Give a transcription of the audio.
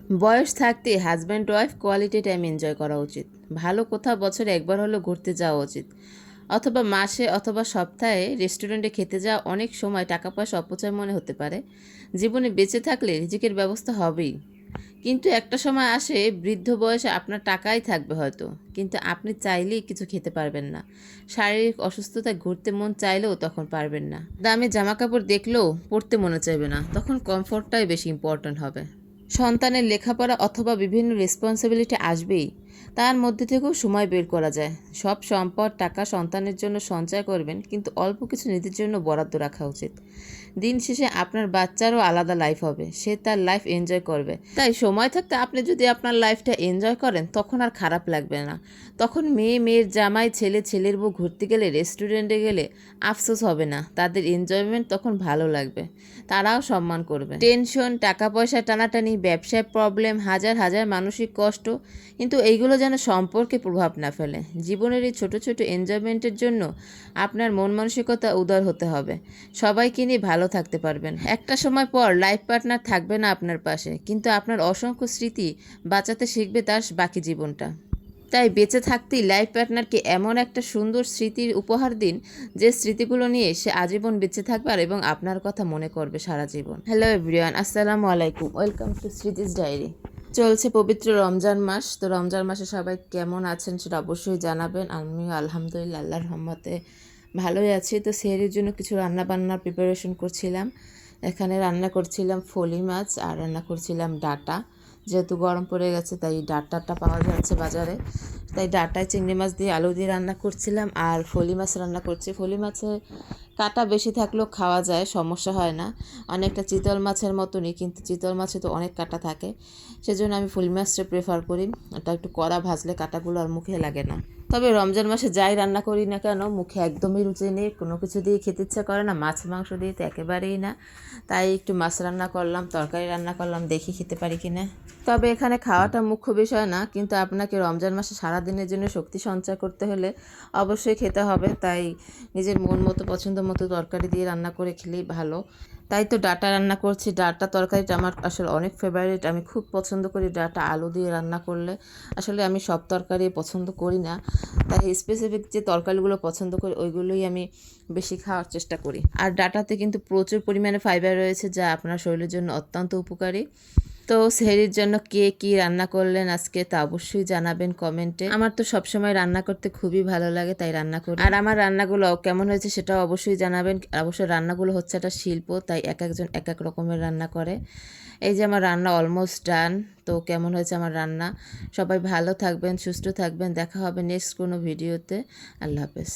বয়স থাকতে husband wife quality time enjoy করা উচিত। ভালো কোথাও বছরে একবার হলেও ঘুরতে যাওয়া উচিত, অথবা মাসে অথবা সপ্তাহে রেস্টুরেন্টে খেতে যাওয়া। অনেক সময় টাকা পয়সা অপচয় মনে হতে পারে, জীবনে বেঁচে থাকলে রিজিকের ব্যবস্থা হবেই। কিন্তু একটা সময় আসে, বৃদ্ধ বয়সে আপনার টাকাই থাকবে হয়তো, কিন্তু আপনি চাইলেই কিছু খেতে পারবেন না। শারীরিক অসুস্থতায় ঘুরতে মন চাইলেও তখন পারবেন না। দামি জামা কাপড় দেখলেও পরতে মনে চাইবে না, তখন কমফোর্টটাই বেশি ইম্পর্ট্যান্ট হবে। সন্তানের লেখাপড়া অথবা বিভিন্ন রেসপন্সিবিলিটি আসবেই, তার মধ্যে থেকেও সময় বের করা যায়। সব সম্পদ টাকা সন্তানের জন্য সঞ্চয় করবেন, কিন্তু অল্প কিছু নিজের জন্য বরাদ্দ রাখা উচিত। দিন শেষে আপনার বাচ্চারও আলাদা লাইফ হবে, সে তার লাইফ এনজয় করবে। তাই সময় থাকতে আপনি যদি আপনার লাইফটা এনজয় করেন, তখন আর খারাপ লাগবে না। তখন মেয়ে মেয়ের জামাই, ছেলে ছেলের বউ ঘুরতে গেলে, রেস্টুরেন্টে গেলে আফসোস হবে না। তাদের এনজয়মেন্ট তখন ভালো লাগবে, তারাও সম্মান করবে। টেনশন, টাকা পয়সা টানাটানি, ব্যবসায় প্রবলেম, হাজার হাজার মানসিক কষ্ট, কিন্তু এইগুলো যেন সম্পর্কে প্রভাব না ফেলে। জীবনের এই ছোট ছোট এনজয়মেন্টের জন্য আপনার মন মানসিকতা উদার হতে হবে। সবাইকে নিয়ে ভালো থাকতে পারবেন। একটা সময় পর লাইফ পার্টনার থাকবে না আপনার পাশে, কিন্তু আপনার অসংখ্য স্মৃতি বাঁচাতে শিখবে তার বাকি জীবনটা। তাই বেঁচে থাকতেই লাইফ পার্টনারকে এমন একটা সুন্দর স্মৃতির উপহার দিন, যে স্মৃতিগুলো নিয়ে সে আজীবন বেঁচে থাকবে আর এবং আপনার কথা মনে করবে সারা জীবন। হ্যালো এভরিওয়ান, আসসালামু আলাইকুম, ওয়েলকাম টু স্মৃতিস ডায়েরি। চলছে পবিত্র রমজান মাস। তো রমজান মাসে সবাই কেমন আছেন সেটা অবশ্যই জানাবেন। আমিও আলহামদুলিল্লাহ আল্লাহর রহমতে ভালোই আছি। তো সেহরির জন্য কিছু রান্না বান্নার প্রিপারেশন করছিলাম। এখানে রান্না করছিলাম ফলি মাছ আর রান্না করছিলাম ডাটা। যেহেতু গরম পড়ে গেছে তাই ডাটাটা পাওয়া যাচ্ছে বাজারে, তাই ডাটায় চিংড়ি মাছ দিয়ে আলু দিয়ে রান্না করছিলাম। আর ফলি মাছ রান্না করছি। ফলি মাছে কাটা বেশি থাকলেও খাওয়া যায়, সমস্যা হয় না। অনেকটা চিতল মাছের মতনই, কিন্তু চিতল মাছে তো অনেক কাটা থাকে, সেজন্য আমি ফলি মাছটা প্রেফার করি। এটা একটু কড়া ভাজলে কাটাগুলো আর মুখে লাগে না। তবে রমজান মাসে যাই রান্না করি না কেন, মুখে একদমই রুচি নেই, কোনো কিছু দিয়ে খেতে ইচ্ছা করে না, মাছ মাংস দিয়ে তো একেবারেই না। তাই একটু মাছ রান্না করলাম, তরকারি রান্না করলাম, দেখি খেতে পারি কিনা। তবে এখানে খাওয়াটা মুখ্য বিষয় না, কিন্তু আপনাকে রমজান মাসে সারাদিনের জন্য শক্তি সঞ্চয় করতে হলে অবশ্যই খেতে হবে। তাই নিজের মন মতো পছন্দ মতো তরকারি দিয়ে রান্না করে খেলেই ভালো। তাই তো ডাটা রান্না করছি। ডাটা তরকারিটা আমার আসলে অনেক ফেভারিট, আমি খুব পছন্দ করি ডাটা আলু দিয়ে রান্না করলে। আসলে আমি সব তরকারি পছন্দ করি না, তাই স্পেসিফিক যে তরকারিগুলো পছন্দ করি ওইগুলোই আমি বেশি খাওয়ার চেষ্টা করি। আর ডাটাতে কিন্তু প্রচুর পরিমাণে ফাইবার রয়েছে, যা আপনার শরীরের জন্য অত্যন্ত উপকারী। তো সেহরির জন্য কে কি রান্না করলেন আজকে তা অবশ্যই জানাবেন কমেন্টে। আমার তো সবসময় রান্না করতে খুবই ভালো লাগে, তাই রান্না করি। আর আমার রান্নাগুলো কেমন হয়েছে সেটাও অবশ্যই জানাবেন। অবশ্যই রান্নাগুলো হচ্ছে একটা শিল্প, তাই এক একজন এক এক রকমের রান্না করে। এই যে আমার রান্না অলমোস্ট ডান। তো কেমন হয়েছে আমার রান্না? সবাই ভালো থাকবেন, সুস্থ থাকবেন। দেখা হবে নেক্সট কোনো ভিডিওতে। আল্লাহ হাফেজ।